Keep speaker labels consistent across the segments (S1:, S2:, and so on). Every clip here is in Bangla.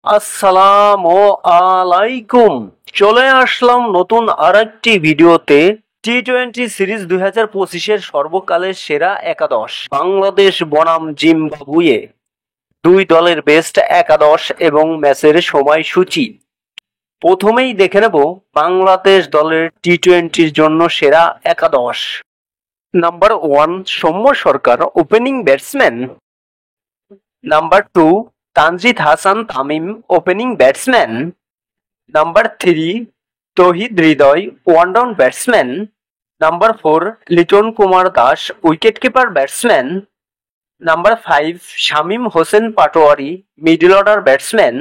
S1: আসসালামু আলাইকুম। চলে আসলাম নতুন আরেকটি ভিডিওতে। টি-20 সিরিজ 2025-এর সর্বকালের সেরা একাদশ বাংলাদেশ বনাম জিম্বাবুয়ে, দুই দলের বেস্ট একাদশ এবং ম্যাচের সময়সূচি। প্রথমেই দেখে নেব বাংলাদেশ দলের টি-20-র জন্য সেরা একাদশ। Number 1 Soumya Sarkar, opening batsman. Number 2 Tanzid Hasan Tamim, opening batsman. Number 3 Towhid Hridoy, one down batsman. Number 4 Liton Kumar Das, wicket keeper batsman. Number 5 Shamim Hossain Patwari, middle order batsman.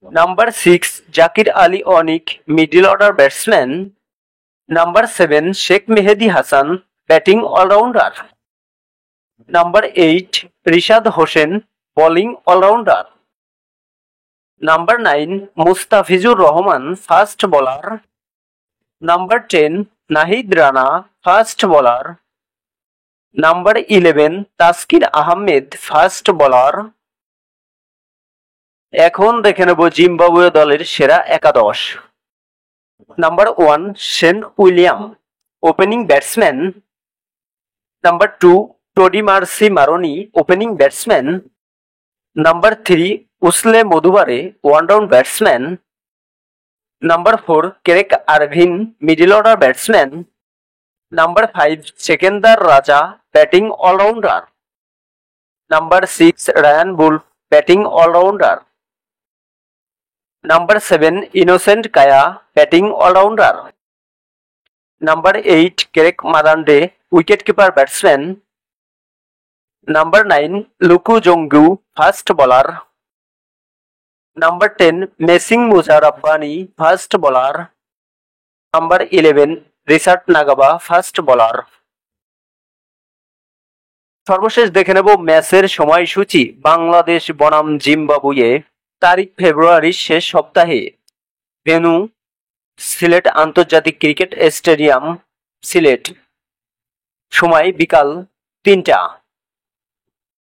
S1: Number 6 Jaker Ali Anik, middle order batsman. Number 7 Sheikh Mahedi Hasan, batting all rounder. Number 8 Rishad Hossain, bowling all rounder. Number 9 Mustafizur Rahman, fast bowler. Number 10 Nahid Rana, fast bowler. Number 11 Taskin Ahmed, fast bowler. এখন দেখে নেব জিম্বাবুয়ে দলের সেরা একাদশ। Number 1 Sean William, opening batsman. Number 2 টোডি মার্সি মারোনি, opening batsman. Number 3 Wesley Madhevere, one down batsman. Number 4 Craig Ervine, middle order batsman. Number 5 Sikandar Raza, batting all rounder. Number 6 Ryan Burl, batting all rounder. Number 7 Innocent Kaia, batting all rounder. Number 8 কেরেক Madande, wicket keeper batsman. Number 9 লুকু জঙ্গু, ফাস্ট বোলার। নাম্বার 10 মেসিং Muzarabani, fast bowler. Number 11 Richard Ngarava, fast bowler. সর্বশেষ দেখে নেব ম্যাচের সময়সূচি বাংলাদেশ বনাম জিম্বাবুয়ে। তারিখ ফেব্রুয়ারির শেষ সপ্তাহে। ভেন্যু সিলেট আন্তর্জাতিক ক্রিকেট স্টেডিয়াম, সিলেট। সময় বিকাল 3টা।